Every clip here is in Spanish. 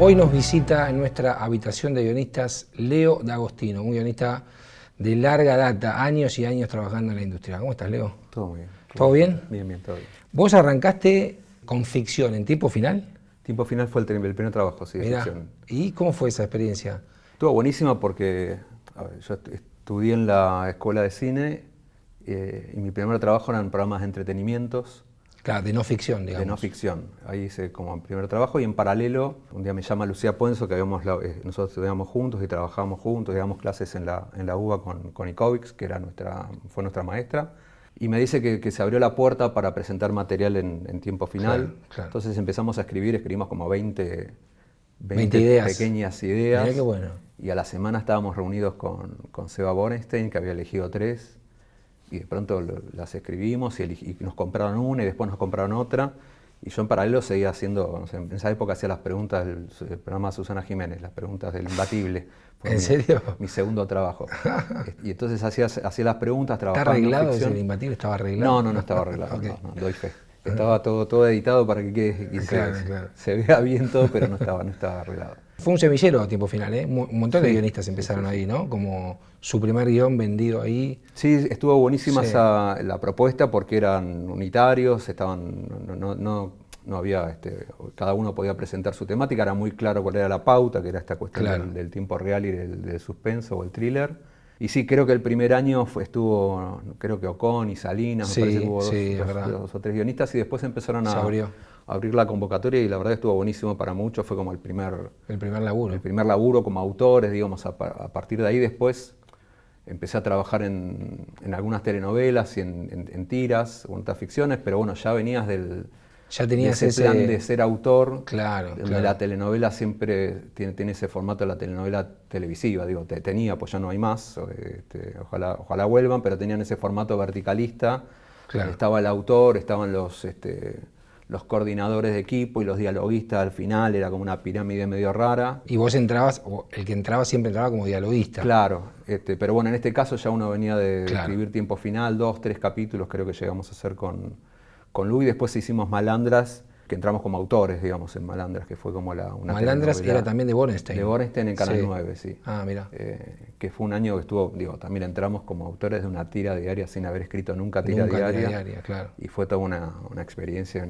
Hoy nos visita en nuestra habitación de guionistas Leo D'Agostino, un guionista de larga data, años y años trabajando en la industria. ¿Cómo estás, Leo? Todo muy bien. ¿Todo bien? Bien, bien, todo bien. Vos arrancaste con ficción en Tiempo Final. Tiempo Final fue el primer trabajo, sí, de Mirá, ficción. ¿y cómo fue esa experiencia? Estuvo buenísima porque yo estudié en la escuela de cine y mi primer trabajo eran programas de entretenimientos. Claro, de no ficción, digamos. De no ficción. Ahí hice como el primer trabajo y en paralelo, un día me llama Lucía Puenzo, que nosotros estudiamos juntos y trabajábamos juntos, dábamos clases en la UBA con Ikovics, que fue nuestra maestra, y me dice que se abrió la puerta para presentar material en Tiempo Final. Claro, claro. Entonces empezamos a escribimos como 20 ideas. pequeñas ideas. Mirá qué bueno. Y a la semana estábamos reunidos con Seba Borenstein, que había elegido 3. Y de pronto las escribimos y nos compraron una y después nos compraron otra. Y yo en paralelo seguía haciendo, no sé, en esa época hacía las preguntas del programa de Susana Jiménez, las preguntas del Imbatible. ¿En serio? Mi segundo trabajo. Y entonces hacía las preguntas, trabajaba ¿Está en arreglado ficción. ¿El Imbatible estaba arreglado? No estaba arreglado, Okay. no, doy fe. Estaba todo editado para que Claro. se vea bien todo, pero no estaba arreglado. Fue un semillero a Tiempo Final, ¿eh? Un montón de Sí. guionistas empezaron ahí, ¿no? Como su primer guión vendido ahí. Sí, estuvo buenísima Sí. la propuesta porque eran unitarios, no había, cada uno podía presentar su temática, era muy claro cuál era la pauta, que era esta cuestión Claro. del tiempo real y del suspenso o el thriller. Y sí, creo que el primer año estuvo, creo que Ocon y Salinas, Sí, me parece que hubo sí, es verdad. dos o 3 guionistas y después empezaron Se a abrió. abrir la convocatoria y la verdad estuvo buenísimo para muchos, fue como el primer laburo. como autores, digamos, a partir de ahí después empecé a trabajar en algunas telenovelas y en tiras o en otras ficciones, pero bueno, ya venías Ya tenías de ese plan de ser autor, Claro, donde claro. la telenovela siempre tiene ese formato de la telenovela televisiva, digo, tenía, pues ya no hay más, ojalá vuelvan, pero tenían ese formato verticalista, Claro. estaba el autor, estaban los coordinadores de equipo y los dialoguistas al final, era como una pirámide medio rara. Y vos entrabas, o el que entraba siempre entraba como dialoguista. Claro, pero bueno, en este caso ya uno venía de Claro. escribir Tiempo Final, 2, 3 capítulos creo que llegamos a hacer con Lu, y después hicimos Malandras, que entramos como autores, digamos, en Malandras, que fue como una Malandras telenovela era también de Borenstein. de Borenstein en Canal Sí. 9, sí. Ah, mira. Que fue un año que estuvo, también entramos como autores de una tira diaria sin haber escrito nunca tira diaria. Claro. Y fue toda una experiencia,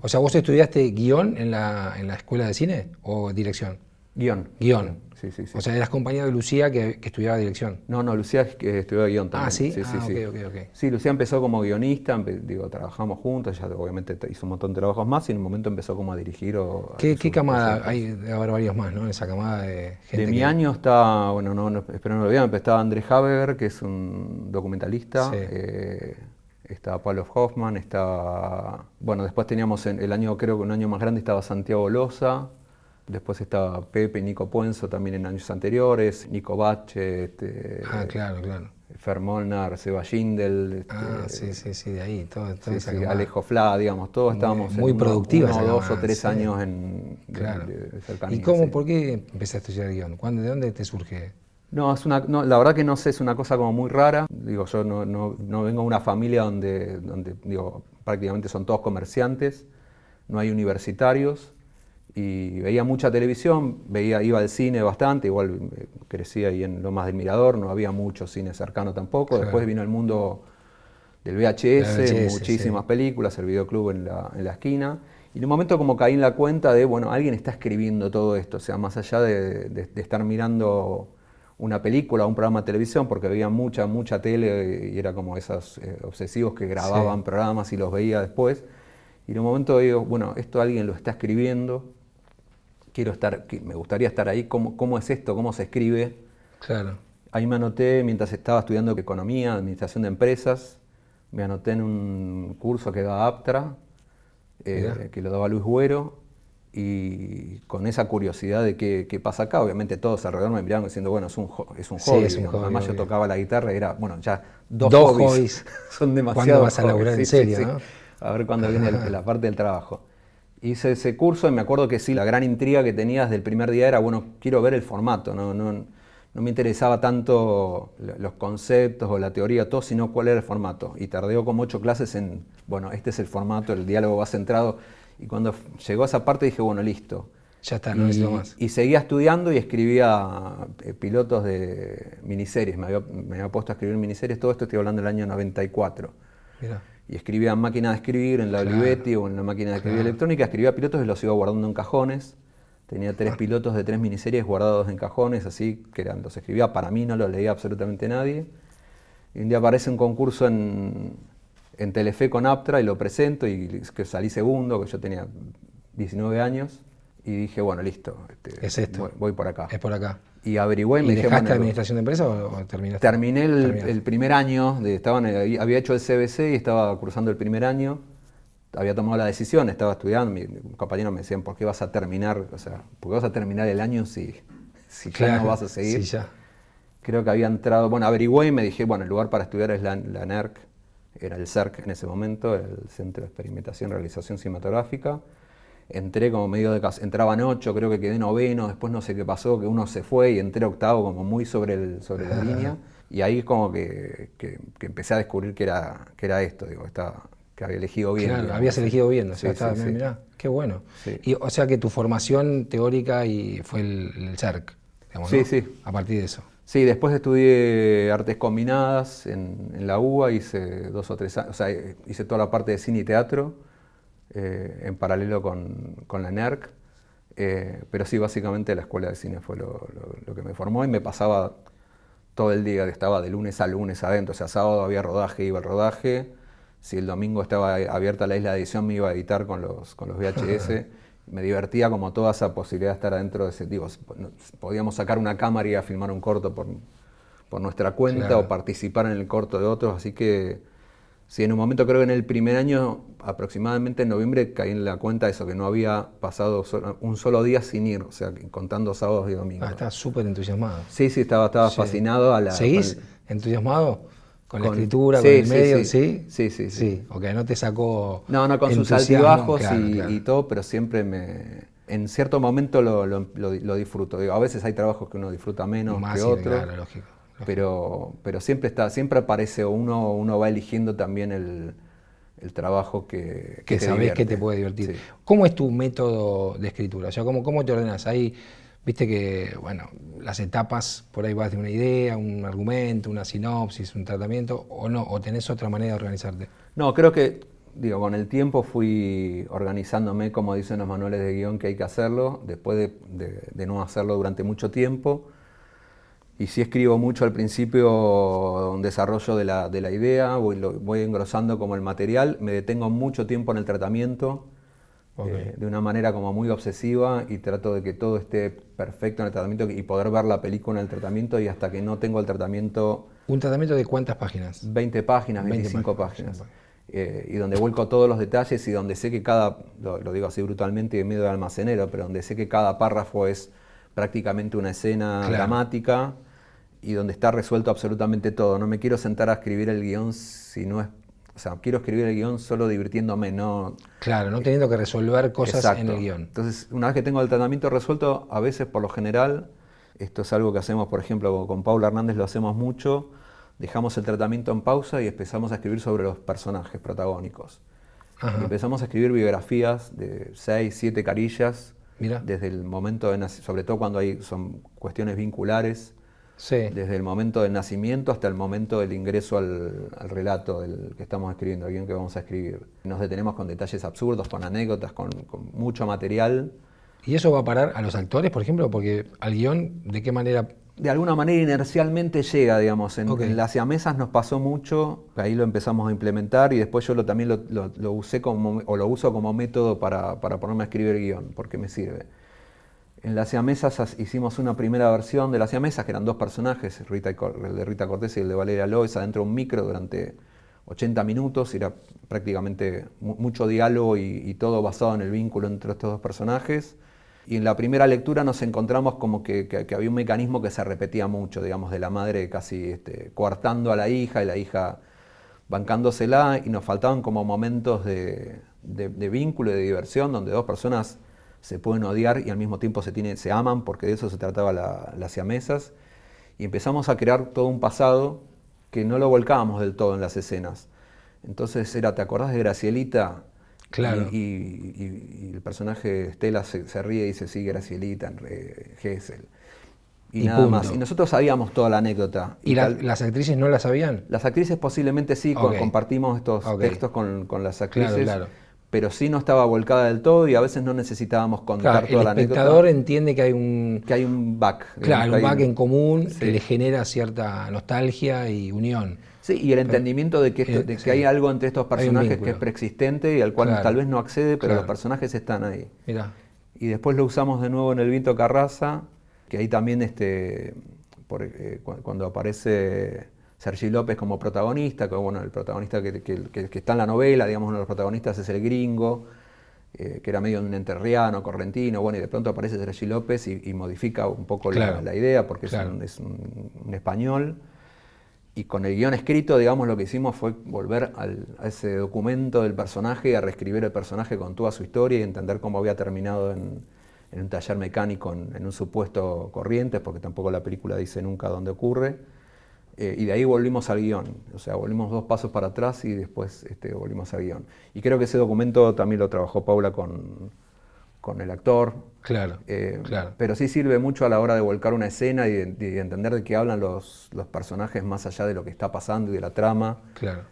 O sea, ¿vos estudiaste guión en la escuela de cine o dirección? Guión. Guión. Sí. O sea, eras compañero de Lucía que estudiaba dirección. No, Lucía estudió guión también. Ah, ¿sí? Sí. Ok. Sí, Lucía empezó como guionista, trabajamos juntos, ella obviamente hizo un montón de trabajos más y en un momento empezó como a dirigir. ¿Qué camada? Hay de haber varios más, ¿no? En esa camada de gente. De mi año está, bueno, espero no lo vean, pero estaba Andrés Habeger, que es un documentalista. Sí. Está Pablo Hoffman, bueno, después teníamos creo que un año más grande estaba Santiago Loza. Después estaba Pepe y Nico Puenzo también en años anteriores, Nico Bache, Claro. Fer Molnar, Seba Schindel, Sí, de ahí, todo sí, Alejo Fla, digamos, todos estábamos muy productivas. 1, 2 o 3 sí. años Claro. de cercanía. ¿Y cómo, sí. por qué empezaste a estudiar guión? ¿De dónde te surge? No, la verdad que no sé, es una cosa como muy rara. Digo, yo no vengo de una familia donde prácticamente son todos comerciantes, no hay universitarios. Y veía mucha televisión, iba al cine bastante, igual crecí ahí en Lomas del Mirador, no había mucho cine cercano tampoco. Claro. Después vino el mundo del VHS, muchísimas películas, el videoclub en la esquina. Y en un momento como caí en la cuenta de, bueno, alguien está escribiendo todo esto, o sea, más allá de estar mirando una película o un programa de televisión, porque veía mucha tele y era como esos obsesivos que grababan programas y los veía después. Y en un momento digo, bueno, esto alguien lo está escribiendo, me gustaría estar ahí, ¿cómo es esto? ¿Cómo se escribe? Claro. Ahí me anoté, mientras estaba estudiando economía, administración de empresas, me anoté en un curso que daba Aptra, que lo daba Luis Güero, y con esa curiosidad de qué pasa acá, obviamente todos alrededor me miraban diciendo, bueno, es un hobby. Es un hobby, Además obvio. yo tocaba la guitarra y era, bueno, ya dos hobbies. son demasiados. ¿Cuándo vas a laburar en serio, no? A ver cuándo viene la parte del trabajo. Hice ese curso y me acuerdo que sí, la gran intriga que tenía desde el primer día era, bueno, quiero ver el formato, no me interesaba tanto los conceptos o la teoría, todo, sino cuál era el formato. Y tardé como 8 clases en, bueno, este es el formato, el diálogo va centrado. Y cuando llegó a esa parte dije, bueno, listo. Ya está, no necesito más. Y seguía estudiando y escribía pilotos de miniseries. Me había puesto a escribir miniseries. Todo esto estoy hablando del año 94. Mirá. Y escribía en máquina de escribir, en la Olivetti o en la máquina de escribir electrónica. Escribía pilotos y los iba guardando en cajones. Tenía 3 pilotos de 3 miniseries guardados en cajones, así que los escribía para mí, no los leía absolutamente nadie. Y un día aparece un concurso en Telefe con Aptra y lo presento y que salí segundo, que yo tenía 19 años. Y dije, bueno, listo, es esto. Voy por acá. Es por acá. Y averigüé y ¿Y me dije, dejaste bueno, administración de empresa o terminaste? Terminé el primer año, había hecho el CBC y estaba cursando el primer año. Había tomado la decisión, estaba estudiando, mis compañeros me decían, ¿por qué vas a terminar? O sea, ¿por qué vas a terminar el año si claro, ya no vas a seguir? Sí, ya. Creo que había entrado, bueno, averigüé y me dije, bueno, el lugar para estudiar es la NERC, era el CERC en ese momento, el Centro de Experimentación y Realización Cinematográfica. Entré como medio de casa, entraban 8, creo que quedé noveno, después no sé qué pasó, que uno se fue y entré octavo como muy sobre la línea. Y ahí como que empecé a descubrir que era esto, digo, que había elegido bien. Claro, digamos, habías elegido bien, o sea, sí. mirá, qué bueno. Sí. Y, o sea que tu formación teórica fue el CERC, digamos, Sí, ¿no? sí. A partir de eso. Sí, después estudié artes combinadas en la UBA, hice 2 o 3 años, o sea, hice toda la parte de cine y teatro, en paralelo con la NERC, pero sí, básicamente la escuela de cine fue lo que me formó y me pasaba todo el día, estaba de lunes a lunes adentro, o sea, sábado había rodaje, iba al rodaje, si el domingo estaba abierta la isla de edición me iba a editar con los VHS, me divertía como toda esa posibilidad de estar adentro de ese tipo, podíamos sacar una cámara y ir a filmar un corto por nuestra cuenta, claro, o participar en el corto de otros, así que sí, en un momento creo que en el primer año, aproximadamente en noviembre, caí en la cuenta de eso, que no había pasado un solo día sin ir, o sea, contando sábados y domingos. Ah, estás súper entusiasmado. Sí, estaba sí, fascinado. ¿Seguís entusiasmado con la escritura, con el medio? Sí. Sí. Ok, no te sacó No, con sus altibajos y todo, pero siempre en cierto momento lo disfruto. Digo, a veces hay trabajos que uno disfruta menos que otros. Claro, lógico. Pero siempre aparece, uno va eligiendo también el trabajo que te sabés divierte. que te puede divertir. Sí. ¿Cómo es tu método de escritura? O sea, ¿cómo te ordenás? Ahí, viste que, bueno, las etapas, por ahí vas de una idea, un argumento, una sinopsis, un tratamiento, o no, o tenés otra manera de organizarte. No, creo que, con el tiempo fui organizándome, como dicen los manuales de guión, que hay que hacerlo, después de no hacerlo durante mucho tiempo. Y sí escribo mucho al principio un desarrollo de la idea, voy engrosando como el material, me detengo mucho tiempo en el tratamiento, de una manera como muy obsesiva y trato de que todo esté perfecto en el tratamiento y poder ver la película en el tratamiento y hasta que no tengo el tratamiento... ¿Un tratamiento de cuántas páginas? 20 páginas, 25 páginas. Y donde vuelco todos los detalles y donde sé que lo digo así brutalmente y en medio de almacenero, pero donde sé que cada párrafo es prácticamente una escena dramática y donde está resuelto absolutamente todo. No me quiero sentar a escribir el guión si no es... O sea, quiero escribir el guión solo divirtiéndome, no... Claro, no teniendo que resolver cosas en el guión. Entonces, una vez que tengo el tratamiento resuelto, a veces, por lo general, esto es algo que hacemos, por ejemplo, con Paula Hernández lo hacemos mucho, dejamos el tratamiento en pausa y empezamos a escribir sobre los personajes protagónicos. Y empezamos a escribir biografías de 6, 7 carillas, desde el momento de sobre todo cuando son cuestiones vinculares, desde el momento del nacimiento hasta el momento del ingreso al relato del que estamos escribiendo, el guión que vamos a escribir. Nos detenemos con detalles absurdos, con anécdotas, con mucho material. ¿Y eso va a parar a los actores, por ejemplo? Porque al guión, ¿de qué manera? De alguna manera inercialmente llega, digamos. En Las Siamesas nos pasó mucho, ahí lo empezamos a implementar y después yo también lo usé lo uso como método para ponerme a escribir guión, porque me sirve. En Las Siamesas hicimos una primera versión de Las Siamesas, que eran 2 personajes, el de Rita Cortés y el de Valeria Loes, adentro de un micro durante 80 minutos, era prácticamente mucho diálogo y todo basado en el vínculo entre estos 2 personajes. Y en la primera lectura nos encontramos como que había un mecanismo que se repetía mucho, digamos, de la madre casi coartando a la hija y la hija bancándosela, y nos faltaban como momentos de vínculo y de diversión donde 2 personas se pueden odiar y al mismo tiempo se aman, porque de eso se trataba Las Siamesas. Y empezamos a crear todo un pasado que no lo volcábamos del todo en las escenas. Entonces ¿te acordás de Gracielita? Claro. Y el personaje Estela se ríe y dice, sí, Gracielita, Gesell. Y nada punto. más. Y nosotros sabíamos toda la anécdota. ¿Y las actrices no la sabían? Las actrices posiblemente sí, Ok. compartimos estos Ok. textos con las actrices, Claro. pero sí no estaba volcada del todo y a veces no necesitábamos contar Claro, el toda la espectador anécdota. entiende que hay un, Que hay un back. Digamos, claro, que un hay back en común que sí. le genera cierta nostalgia y unión. Sí, y el entendimiento de que, Sí, que hay algo entre estos hay un personajes que es vínculo. preexistente y al cual tal Claro, vez no accede, pero los claro. personajes están ahí. Mirá, Y después lo usamos de nuevo en el Viento Carraza, que ahí también cuando aparece Sergi López como protagonista, que bueno, el protagonista que está en la novela, digamos, uno de los protagonistas es el gringo, que era medio un enterriano, correntino, bueno, y de pronto aparece Sergi López y modifica un poco claro, la idea, porque claro. es un español. Y con el guión escrito, digamos, lo que hicimos fue volver a ese documento del personaje, a reescribir el personaje con toda su historia y entender cómo había terminado en un taller mecánico, en un supuesto Corrientes, porque tampoco la película dice nunca dónde ocurre. Y de ahí volvimos al guión, o sea, volvimos 2 pasos para atrás y después volvimos al guión. Y creo que ese documento también lo trabajó Paula con el actor. Claro, claro. Pero sí sirve mucho a la hora de volcar una escena y de entender de qué hablan los personajes más allá de lo que está pasando y de la trama. Claro.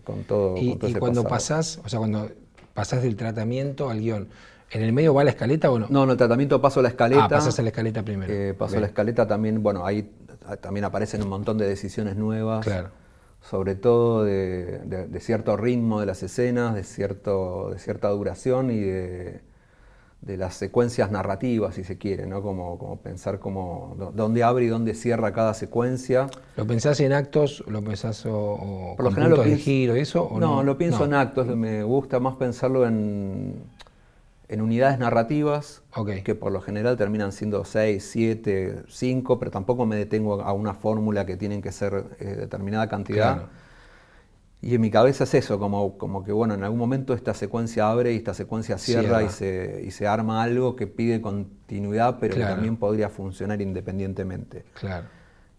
Con todo Y ese cuando pasado. pasás, o sea, cuando pasás del tratamiento al guión, ¿en el medio va la escaleta o no? No, en el tratamiento paso la escaleta. Pasás a la escaleta primero. Paso la escaleta también, bueno, ahí también aparecen un montón de decisiones nuevas. Claro. Sobre todo de cierto ritmo de las escenas, de cierta duración y de las secuencias narrativas, si se quiere, ¿no? Como pensar dónde abre y dónde cierra cada secuencia. ¿Lo pensás en actos? ¿Lo pensás o Por lo con general puntos de giro y eso? ¿O no? lo pienso en actos, me gusta más pensarlo en unidades narrativas, Ok. que por lo general terminan siendo 6, 7, 5, pero tampoco me detengo a una fórmula que tienen que ser determinada cantidad. Claro. Y en mi cabeza es eso, como que bueno, en algún momento esta secuencia abre y esta secuencia cierra. Y se arma algo que pide continuidad, pero que también podría funcionar independientemente. Claro.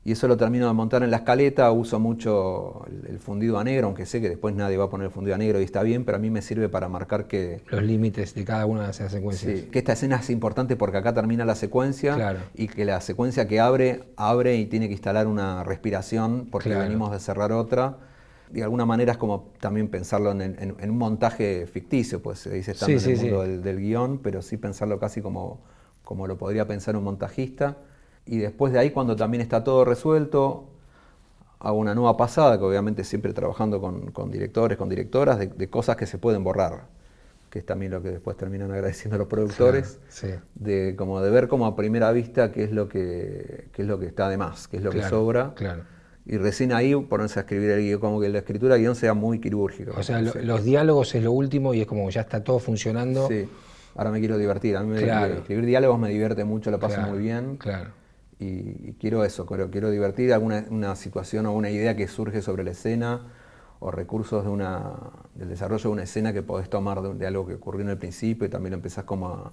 Y eso lo termino de montar en la escaleta, uso mucho el fundido a negro, aunque sé que después nadie va a poner el fundido a negro y está bien, pero a mí me sirve para marcar que... Los límites de cada una de esas secuencias. Sí, que esta escena es importante porque acá termina la secuencia. Claro. Y que la secuencia que abre y tiene que instalar una respiración porque venimos de cerrar otra. De alguna manera es como también pensarlo en un montaje ficticio, pues se dice estando en el mundo del guión, pero sí pensarlo casi como lo podría pensar un montajista. Y después de ahí, cuando también está todo resuelto, hago una nueva pasada, que obviamente siempre trabajando con directores, con directoras, de cosas que se pueden borrar, que es también lo que después terminan agradeciendo a los productores, claro, sí. de ver como a primera vista qué es lo que está de más, qué es lo que sobra. Claro. Y recién ahí ponerse a escribir el guión, como que la escritura del guión sea muy quirúrgica. O sea, los diálogos es lo último y es como ya está todo funcionando. Sí, ahora me quiero divertir. A mí escribir diálogos me divierte mucho, lo paso muy bien. Claro. Y quiero eso, quiero divertir una situación o una idea que surge sobre la escena o recursos del desarrollo de una escena que podés tomar de algo que ocurrió en el principio y también lo empezás como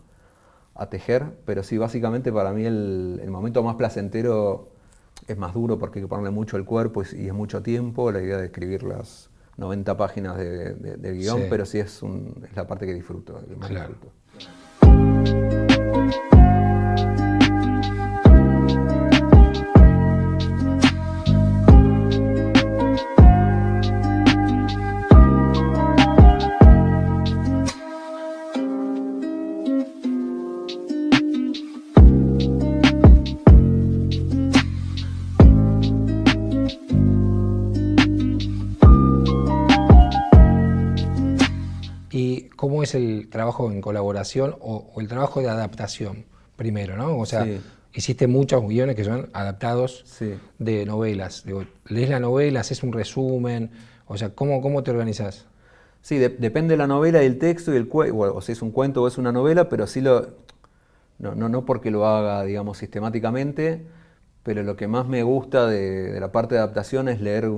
a tejer. Pero sí, básicamente para mí el momento más placentero es más duro porque hay que ponerle mucho el cuerpo y es mucho tiempo, la idea de escribir las 90 páginas del guión, pero sí es la parte que disfruto, que más disfruto. ¿Y cómo es el trabajo en colaboración o el trabajo de adaptación primero, ¿no? O sea, hiciste muchos guiones que son adaptados de novelas. Digo, lees la novela, haces un resumen, o sea, ¿cómo te organizás? Sí, depende de la novela y el texto y o si es un cuento o es una novela, pero sí no porque lo haga, digamos, sistemáticamente, pero lo que más me gusta de la parte de adaptación es leer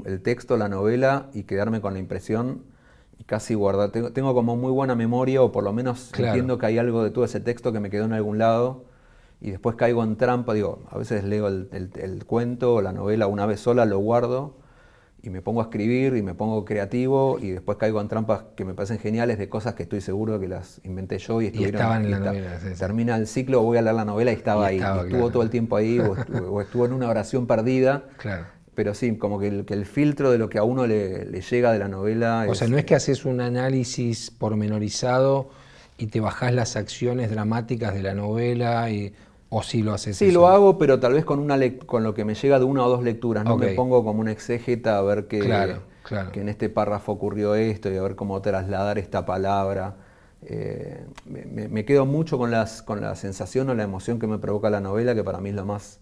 el texto, la novela y quedarme con la impresión y casi guardar. Tengo como muy buena memoria, o por lo menos entiendo que hay algo de todo ese texto que me quedó en algún lado y después caigo en trampa. Digo, a veces leo el cuento o la novela una vez sola, lo guardo y me pongo a escribir y me pongo creativo y después caigo en trampas que me parecen geniales de cosas que estoy seguro que las inventé yo y estaban en la novela. Sí, termina el ciclo, voy a leer la novela y estaba ahí. Y estuvo todo el tiempo ahí o estuvo en una oración perdida. Claro. Pero sí, como que el filtro de lo que a uno le llega de la novela. O sea, no es que haces un análisis pormenorizado y te bajás las acciones dramáticas de la novela, o sí lo haces. Sí, eso. lo hago, pero tal vez con lo que me llega de una o dos lecturas. No me pongo como un exégeta a ver que en este párrafo ocurrió esto y a ver cómo trasladar esta palabra. Me quedo mucho con la sensación o la emoción que me provoca la novela, que para mí es lo más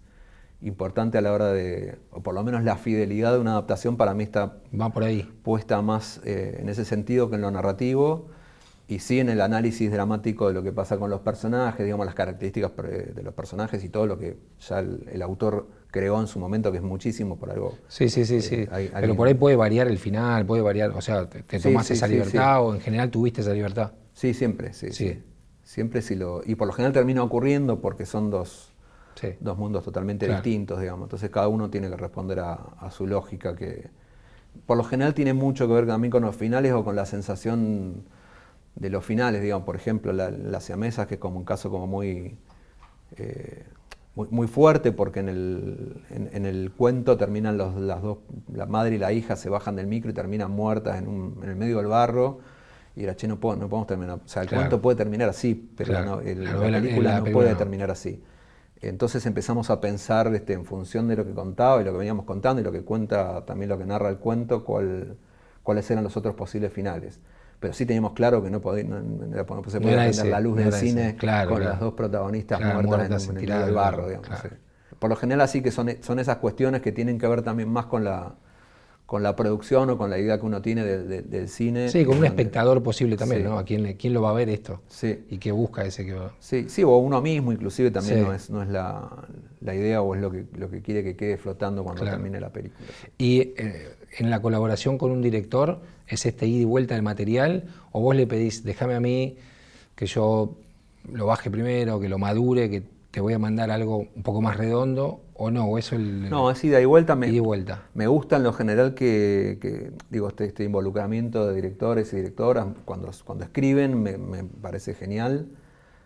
importante a la hora de, o por lo menos la fidelidad de una adaptación para mí va por ahí, puesta más en ese sentido que en lo narrativo, y sí en el análisis dramático de lo que pasa con los personajes, digamos las características de los personajes y todo lo que ya el autor creó en su momento, que es muchísimo por algo. Sí. Pero por ahí puede variar el final, puede variar, o sea, te tomás esa libertad o en general tuviste esa libertad. Sí, siempre, sí. Siempre sí y por lo general termina ocurriendo porque son dos mundos totalmente distintos, digamos. Entonces cada uno tiene que responder a su lógica, que por lo general tiene mucho que ver también con los finales o con la sensación de los finales, digamos. Por ejemplo, las siamesas, que es como un caso como muy fuerte, porque en el cuento terminan las dos, la madre y la hija se bajan del micro y terminan muertas en el medio del barro. Y era, no podemos terminar. O sea, el cuento puede terminar así, pero la película no puede terminar así. Entonces empezamos a pensar en función de lo que contaba y lo que veníamos contando y lo que cuenta, también lo que narra el cuento, cuáles eran los otros posibles finales. Pero sí teníamos claro que no se podía prender la luz del cine con las dos protagonistas muertas en el medio del barro, digamos. Por lo general así que son esas cuestiones que tienen que ver también más con la producción o con la idea que uno tiene del cine. Sí, con un espectador posible también, ¿no? ¿A quién lo va a ver esto? Sí. ¿Y qué busca ese que va? Sí, o uno mismo inclusive también no es la idea o es lo que quiere que quede flotando cuando termine la película. Y en la colaboración con un director, ¿es ida y vuelta del material? ¿O vos le pedís, déjame a mí que yo lo baje primero, que lo madure, que te voy a mandar algo un poco más redondo? ¿O no? ¿O eso no, es ida y vuelta. Ida y vuelta. Me gusta en lo general que digo, este involucramiento de directores y directoras, cuando escriben, me parece genial.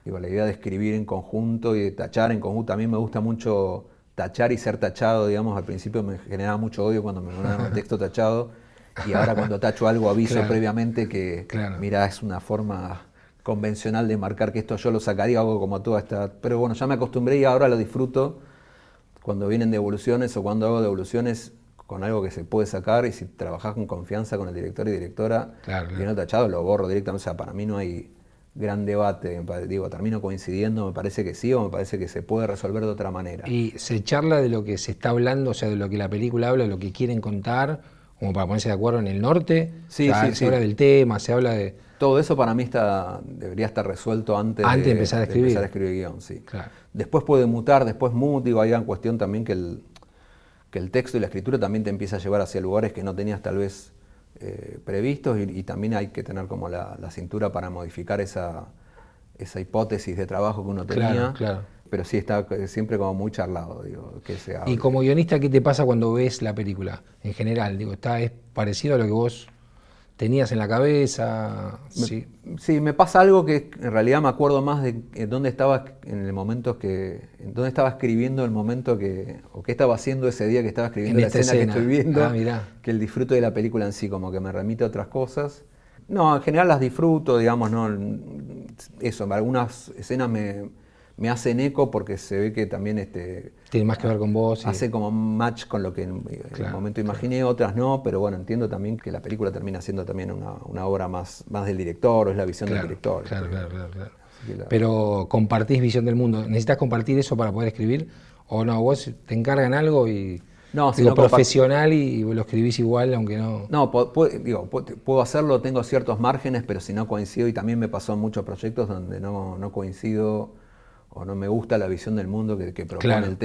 Digo, la idea de escribir en conjunto y de tachar en conjunto, a mí me gusta mucho tachar y ser tachado, digamos. Al principio me generaba mucho odio cuando me mandaban un texto tachado, y ahora cuando tacho algo aviso previamente que, mira, es una forma convencional de marcar que esto yo lo sacaría, algo como toda esta... Pero bueno, ya me acostumbré y ahora lo disfruto cuando vienen devoluciones o cuando hago devoluciones con algo que se puede sacar, y si trabajás con confianza con el director y directora, viene tachado, lo borro directamente. O sea, para mí no hay gran debate, digo, termino coincidiendo, me parece que sí, o me parece que se puede resolver de otra manera. Y se charla de lo que se está hablando, o sea, de lo que la película habla, de lo que quieren contar, como para ponerse de acuerdo en el norte. Se habla del tema, se habla de... Todo eso para mí debería estar resuelto antes de empezar a escribir. De empezar a escribir el guión, sí. Después puede mutar, digo, hay una cuestión también que el texto y la escritura también te empieza a llevar hacia lugares que no tenías tal vez previstos, y también hay que tener como la cintura para modificar esa hipótesis de trabajo que uno tenía. Pero sí está siempre como muy charlado, digo, que se hable. Y como guionista, ¿qué te pasa cuando ves la película? En general, digo, ¿es parecido a lo que vos tenías en la cabeza? Sí, me pasa algo que en realidad me acuerdo más de dónde estaba en el momento en dónde estaba escribiendo el momento o qué estaba haciendo ese día que estaba escribiendo la escena que estoy viendo, que el disfrute de la película en sí, como que me remite a otras cosas. No, en general las disfruto, digamos, no, eso, algunas escenas me hacen eco porque se ve que también tiene más que ver con vos. Hace como match con lo que en el momento imaginé, otras no, pero bueno, entiendo también que la película termina siendo también una obra más del director, o es la visión del director. Claro. Pero compartís visión del mundo. ¿Necesitas compartir eso para poder escribir? ¿O no? ¿Vos te encargan algo y profesional y lo escribís igual, aunque no...? No, puedo hacerlo, tengo ciertos márgenes, pero si no coincido, y también me pasó en muchos proyectos donde no coincido o no me gusta la visión del mundo que propone el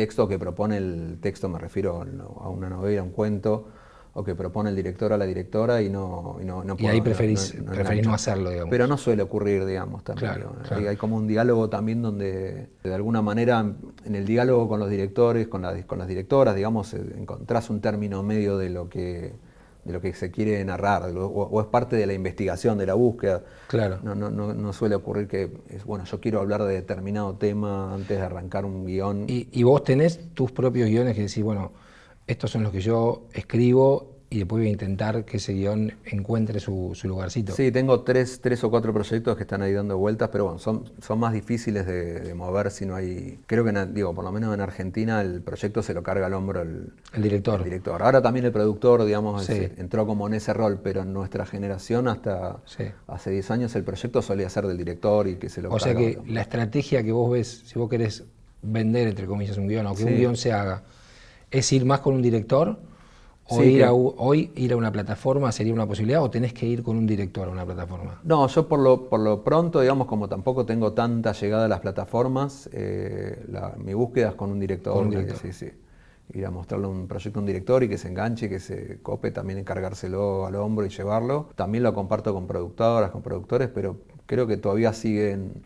texto, me refiero a una novela, un cuento, o que propone el director o la directora, y no puedo. Y ahí preferís no hacerlo, digamos. Pero no suele ocurrir, digamos, también. Hay como un diálogo también donde, de alguna manera, en el diálogo con los directores, con las directoras, digamos, encontrás un término medio de lo que de lo que se quiere narrar, o es parte de la investigación, de la búsqueda. Claro. No suele ocurrir que, bueno, yo quiero hablar de determinado tema antes de arrancar un guión. ¿Y vos tenés tus propios guiones que decís, bueno, estos son los que yo escribo y después voy a intentar que ese guión encuentre su lugarcito? Sí, tengo tres o cuatro proyectos que están ahí dando vueltas, pero bueno, son más difíciles de mover si no hay... Creo que, por lo menos en Argentina el proyecto se lo carga al hombro el director. Ahora también el productor, digamos, Sí. entró como en ese rol, pero en nuestra generación hasta hace 10 años el proyecto solía ser del director y que se lo carga. O sea que la estrategia que vos ves, si vos querés vender, entre comillas, un guión, o que un guión se haga, ¿es ir más con un director? ¿O hoy ir a una plataforma sería una posibilidad o tenés que ir con un director a una plataforma? No, yo por lo pronto, digamos, como tampoco tengo tanta llegada a las plataformas, mi búsqueda es con un director. Con un director. Sí. Ir a mostrarle un proyecto a un director y que se enganche, que se cope, también encargárselo al hombro y llevarlo. También lo comparto con productoras, con productores, pero creo que todavía siguen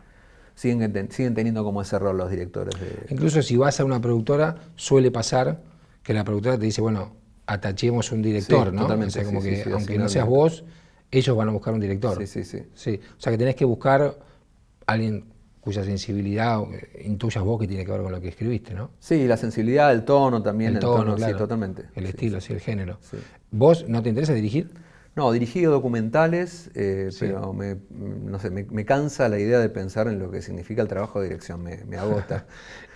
teniendo como ese rol los directores. Incluso si vas a una productora, suele pasar que la productora te dice, bueno, atachemos un director, ¿no? Totalmente, o sea, como que aunque no seas vos, ellos van a buscar un director. Sí. O sea, que tenés que buscar a alguien cuya sensibilidad intuyas vos que tiene que ver con lo que escribiste, ¿no? Sí, la sensibilidad, el tono también. El tono, claro. Sí, totalmente. El estilo, sí, el género. Sí. ¿Vos no te interesa dirigir? No, dirigí documentales, pero me cansa la idea de pensar en lo que significa el trabajo de dirección, me agota.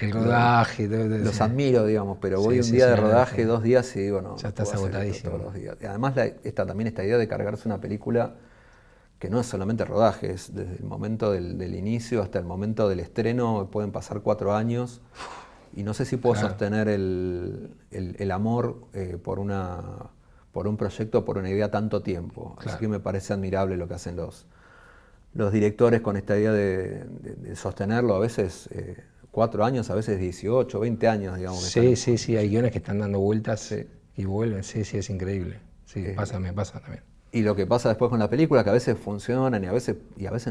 El rodaje. Los admiro, digamos, pero voy un día de rodaje, 2 días y digo, no. Ya estás agotadísimo. Todos los días. Y además también esta idea de cargarse una película que no es solamente rodaje, es desde el momento del inicio hasta el momento del estreno, pueden pasar 4 años y no sé si puedo sostener el amor por un proyecto, por una idea tanto tiempo. Así que me parece admirable lo que hacen los directores con esta idea de sostenerlo a veces 4 años, a veces 18, 20 años, digamos. Sí, hay guiones que están dando vueltas y vuelven, sí, es increíble. Sí, me pasa también. Y lo que pasa después con la película, que a veces funcionan y a veces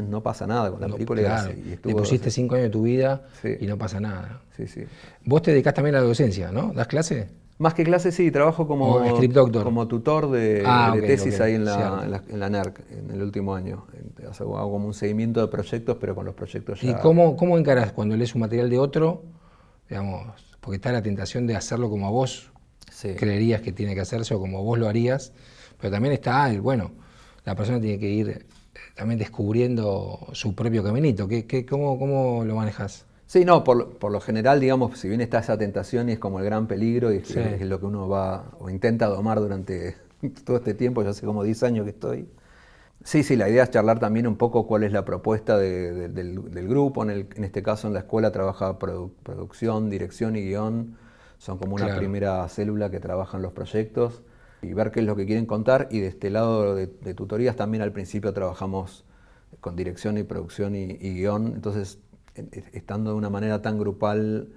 no pasa nada con la película. Claro. Le pusiste 5 años de tu vida y no pasa nada. Sí. Vos te dedicás también a la docencia, ¿no? ¿Das clase? Más que clase, sí, trabajo como script doctor, como tutor de tesis ahí en la NERC, en el último año. Hago como un seguimiento de proyectos, pero con los proyectos ya... ¿Y cómo encarás cuando lees un material de otro? Digamos, porque está la tentación de hacerlo como a vos creerías que tiene que hacerse o como vos lo harías, pero también está la persona tiene que ir también descubriendo su propio caminito. ¿Cómo lo manejas? Sí, no, por lo general, digamos, si bien está esa tentación y es como el gran peligro y es lo que uno va o intenta domar durante todo este tiempo, ya hace como 10 años que estoy. Sí, la idea es charlar también un poco cuál es la propuesta del grupo. En este caso en la escuela trabaja producción, dirección y guión. Son como una primera célula que trabajan los proyectos y ver qué es lo que quieren contar. Y de este lado de tutorías también al principio trabajamos con dirección y producción y guión. Entonces, estando de una manera tan grupal,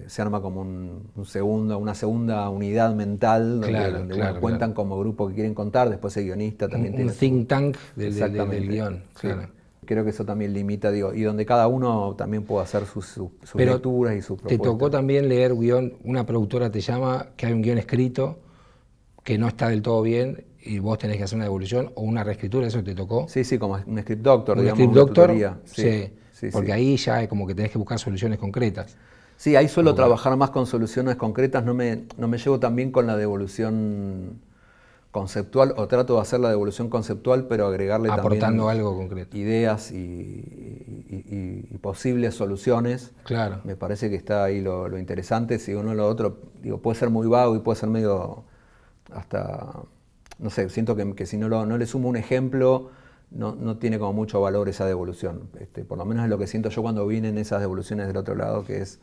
se arma como una segunda unidad mental donde cuentan como grupo que quieren contar, después el guionista también tiene un think tank del guión. Claro. Creo que eso también limita, y donde cada uno también puede hacer sus lecturas y sus propuestas. ¿Te tocó también leer guión? Una productora te llama, que hay un guión escrito que no está del todo bien y vos tenés que hacer una devolución o una reescritura, ¿eso te tocó? Sí, como un script doctor, digamos. Un script doctor, sí, porque ahí ya es como que tenés que buscar soluciones concretas. Sí, ahí suelo trabajar más con soluciones concretas, no me llevo tan bien con la devolución conceptual, o trato de hacer la devolución conceptual, pero agregarle aportando también algo concreto. Ideas y posibles soluciones. Claro. Me parece que está ahí lo interesante. Si uno lo otro, puede ser muy vago y puede ser medio hasta, no sé, siento que si no le sumo un ejemplo, no tiene como mucho valor esa devolución. Por lo menos es lo que siento yo cuando vienen esas devoluciones del otro lado, que es,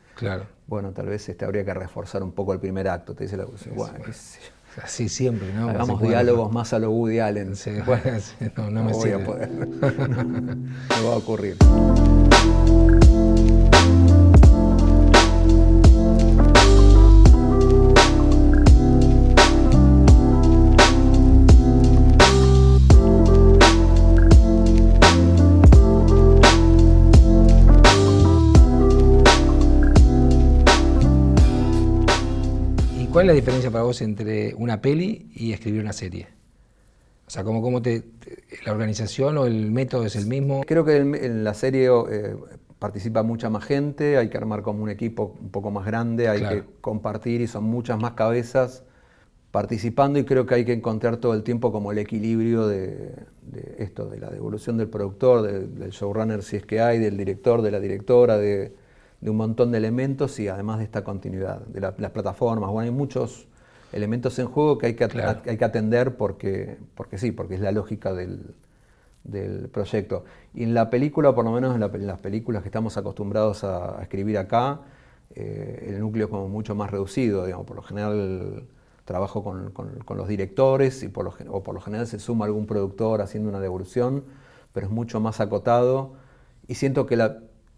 bueno, tal vez habría que reforzar un poco el primer acto, te dice la devolución. Qué sé yo. Así siempre, ¿no? Hagamos diálogos más a lo Woody Allen. Sí, no me voy a poder. No va a ocurrir. ¿Cuál es la diferencia para vos entre una peli y escribir una serie? O sea, la organización o el método es el mismo? Creo que en la serie participa mucha más gente, hay que armar como un equipo un poco más grande, hay que compartir y son muchas más cabezas participando, y creo que hay que encontrar todo el tiempo como el equilibrio de esto, de la devolución del productor, del showrunner si es que hay, del director, de la directora, de un montón de elementos, y además de esta continuidad, de las plataformas. Bueno, hay muchos elementos en juego que hay que atender porque es la lógica del proyecto. Y en la película, por lo menos en las películas que estamos acostumbrados a escribir acá, el núcleo es como mucho más reducido, digamos. Por lo general trabajo con los directores y por lo general se suma algún productor haciendo una devolución, pero es mucho más acotado, y siento que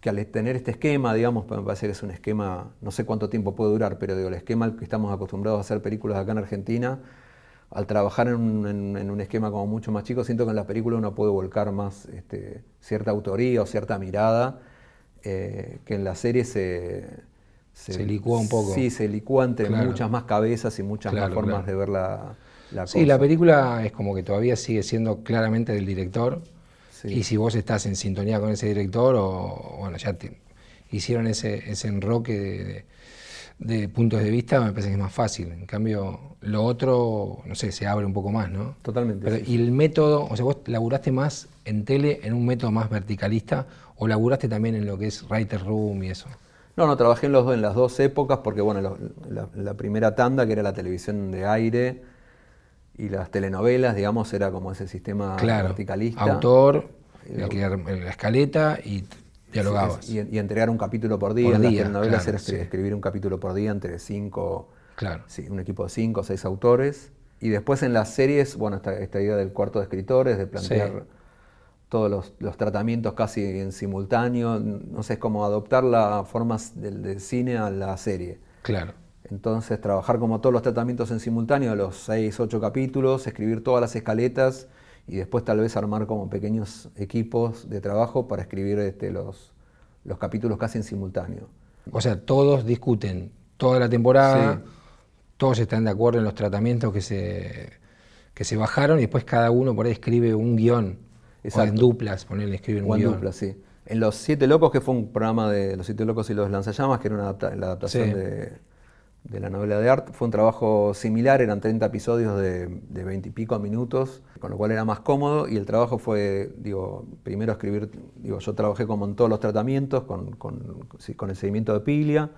al tener este esquema, digamos, me parece que es un esquema, no sé cuánto tiempo puede durar, pero digo, el esquema al que estamos acostumbrados a hacer películas acá en Argentina, al trabajar en un esquema como mucho más chico, siento que en la película uno puede volcar más cierta autoría o cierta mirada, que en la serie se licúa un poco. Sí, se licúa entre muchas más cabezas y muchas más formas de ver la cosa. Sí, la película es como que todavía sigue siendo claramente del director, sí. Y si vos estás en sintonía con ese director, bueno, ya hicieron ese enroque de puntos de vista, me parece que es más fácil. En cambio, lo otro, no sé, se abre un poco más, ¿no? Totalmente. Pero, ¿y el método, o sea, vos laburaste más en tele en un método más verticalista, o laburaste también en lo que es writer room y eso? No, trabajé en las dos épocas, porque bueno, la primera tanda, que era la televisión de aire, y las telenovelas, digamos, era como ese sistema verticalista. Autor, la escaleta y dialogabas. Sí, y entregar un capítulo por día. En las telenovelas era escribir un capítulo por día entre 5, un equipo de 5 o 6 autores. Y después en las series, bueno, esta idea del cuarto de escritores, de plantear todos los tratamientos casi en simultáneo, no sé, es como adoptar las formas del cine a la serie. Claro. Entonces trabajar como todos los tratamientos en simultáneo, los 6, 8 capítulos, escribir todas las escaletas y después tal vez armar como pequeños equipos de trabajo para escribir los capítulos casi en simultáneo. O sea, todos discuten toda la temporada, todos están de acuerdo en los tratamientos que se bajaron, y después cada uno por ahí escribe un guión. O en duplas, ponerle, escriben un guión. Duplas, sí. En Los Siete Locos, que fue un programa de Los Siete Locos y los Lanzallamas, que era la adaptación de la novela de Art, fue un trabajo similar, eran 30 episodios de 20 y pico minutos, con lo cual era más cómodo, y el trabajo fue, primero escribir, yo trabajé como en todos los tratamientos, con el seguimiento de Piglia,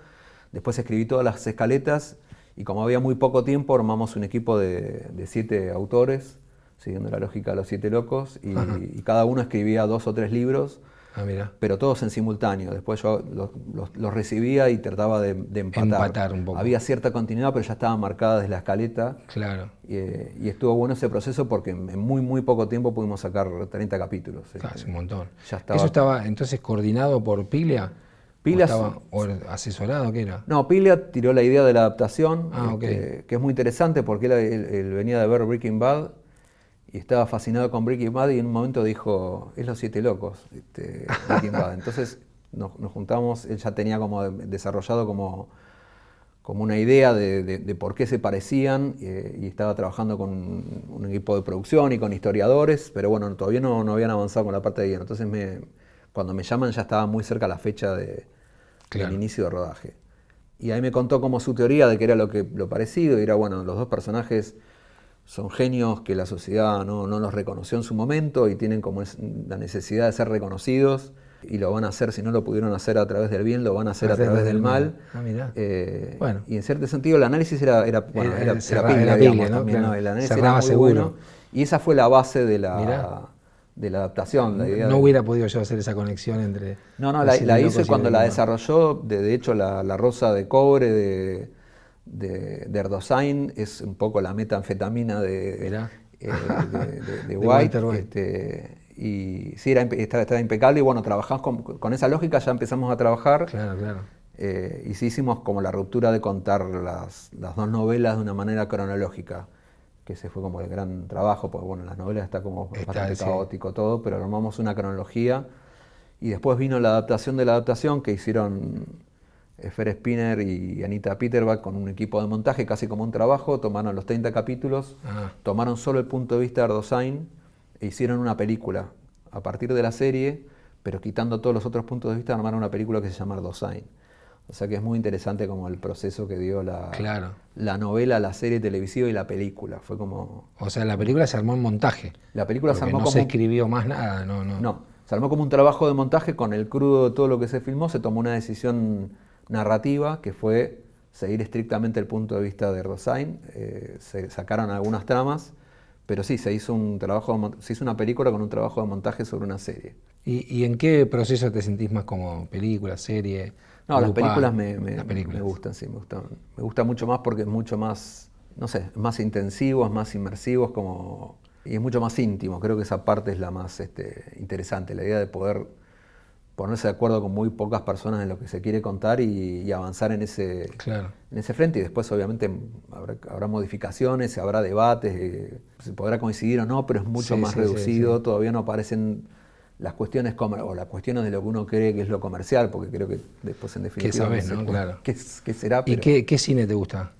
después escribí todas las escaletas, y como había muy poco tiempo, armamos un equipo de 7 autores, siguiendo la lógica de Los Siete Locos, y cada uno escribía 2 o 3 libros, pero todos en simultáneo. Después yo los recibía y trataba de empatar un poco. Había cierta continuidad, pero ya estaba marcada desde la escaleta. Claro. Y estuvo bueno ese proceso porque en muy, muy poco tiempo pudimos sacar 30 capítulos. Claro, es un montón. Ya estaba. ¿Eso estaba entonces coordinado por Piglia? ¿O asesorado? ¿Qué era? No, Piglia tiró la idea de la adaptación, que es muy interesante porque él venía de ver Breaking Bad, y estaba fascinado con Breaking Bad, y en un momento dijo, es Los Siete Locos, Breaking Bad. Entonces nos juntamos, él ya tenía como desarrollado como una idea de por qué se parecían, y estaba trabajando con un equipo de producción y con historiadores, pero bueno, todavía no habían avanzado con la parte de guión. Entonces cuando me llaman ya estaba muy cerca la fecha del inicio de rodaje. Y ahí me contó como su teoría de que era lo parecido, y era, bueno, los dos personajes son genios que la sociedad no los reconoció en su momento y tienen como la necesidad de ser reconocidos, y lo van a hacer, si no lo pudieron hacer a través del bien, lo van a hacer a través del mal. Bueno. Y en cierto sentido el análisis era Piglia, digamos, ¿no? También, claro. ¿no? El análisis Cerraba era muy seguro. bueno, y esa fue la base de la adaptación. La idea hubiera podido yo hacer esa conexión entre... No, la hice cuando la desarrolló. De hecho, la rosa de cobre de Erdosain es un poco la metanfetamina de White. Y sí, estaba impecable, y bueno, trabajamos con esa lógica, ya empezamos a trabajar. Claro. Y sí hicimos como la ruptura de contar las dos novelas de una manera cronológica, que ese fue como el gran trabajo, porque bueno, en las novelas está como bastante caótico todo, pero armamos una cronología, y después vino la adaptación de la adaptación, que hicieron Fer Spinner y Anita Peterbach con un equipo de montaje, casi como un trabajo, tomaron los 30 capítulos, tomaron solo el punto de vista de Erdoğan e hicieron una película a partir de la serie, pero quitando todos los otros puntos de vista, armaron una película que se llama Erdoğan. O sea que es muy interesante como el proceso que dio la novela, la serie televisiva y la película. Fue como... O sea, la película se armó en montaje. La película se armó no como... se escribió más nada, no. No, se armó como un trabajo de montaje con el crudo de todo lo que se filmó, se tomó una decisión narrativa que fue seguir estrictamente el punto de vista de Erdoğan, se sacaron algunas tramas, pero sí, se hizo una película con un trabajo de montaje sobre una serie. ¿Y en qué proceso te sentís más como película, serie? No, las películas me gustan, sí, me gusta mucho más porque es mucho más, no sé, es más intensivo, es más inmersivo, y es mucho más íntimo. Creo que esa parte es la más interesante, la idea de poder ponerse de acuerdo con muy pocas personas en lo que se quiere contar y avanzar en ese frente. Y después obviamente habrá modificaciones, habrá debates, se podrá coincidir o no, pero es mucho más reducido, sí. Todavía no aparecen las cuestiones o las cuestiones de lo que uno cree que es lo comercial, porque creo que después en definitiva... ¿Qué sabés, no? Claro. ¿Qué será? Pero... ¿Y qué cine te gusta?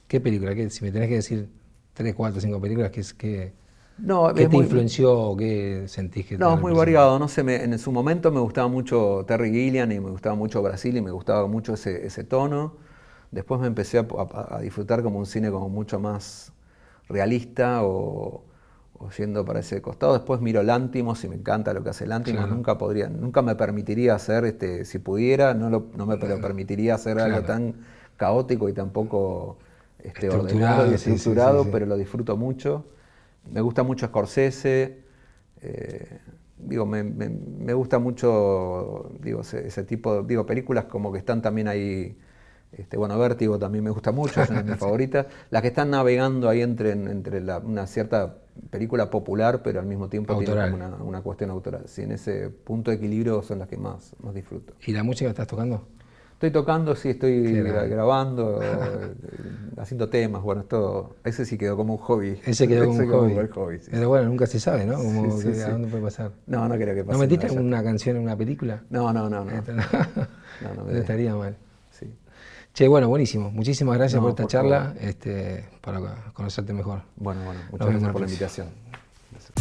¿Qué película? Si me tenés que decir 3, 4, 5 películas, ¿qué te influenció o qué sentís que te No, es muy variado, no sé, en su momento me gustaba mucho Terry Gilliam y me gustaba mucho Brasil y me gustaba mucho ese tono. Después me empecé a disfrutar como un cine como mucho más realista o yendo para ese costado. Después miro Lanthimos y me encanta lo que hace Lanthimos. Claro. Nunca me permitiría hacer, si pudiera, no me permitiría hacer algo tan caótico y tampoco ordenado y estructurado, pero lo disfruto mucho. Me gusta mucho Scorsese, me gusta mucho ese tipo de películas como que están también ahí, Vértigo también me gusta mucho, es una de mis favoritas, las que están navegando ahí entre una cierta película popular, pero al mismo tiempo tienen como una cuestión autoral. Sí, en ese punto de equilibrio son las que más disfruto. ¿Y la música estás tocando? Estoy tocando, sí, estoy grabando, haciendo temas, bueno, ese sí quedó como un hobby. Ese quedó como un hobby. Sí. Pero bueno, nunca se sabe, ¿no? ¿A dónde puede pasar? No creo que pase. ¿No metiste alguna canción en una película? No. No estaría mal. Sí. Che, bueno, buenísimo. Muchísimas gracias por esta charla, para conocerte mejor. Bueno, muchas gracias por la invitación. Gracias.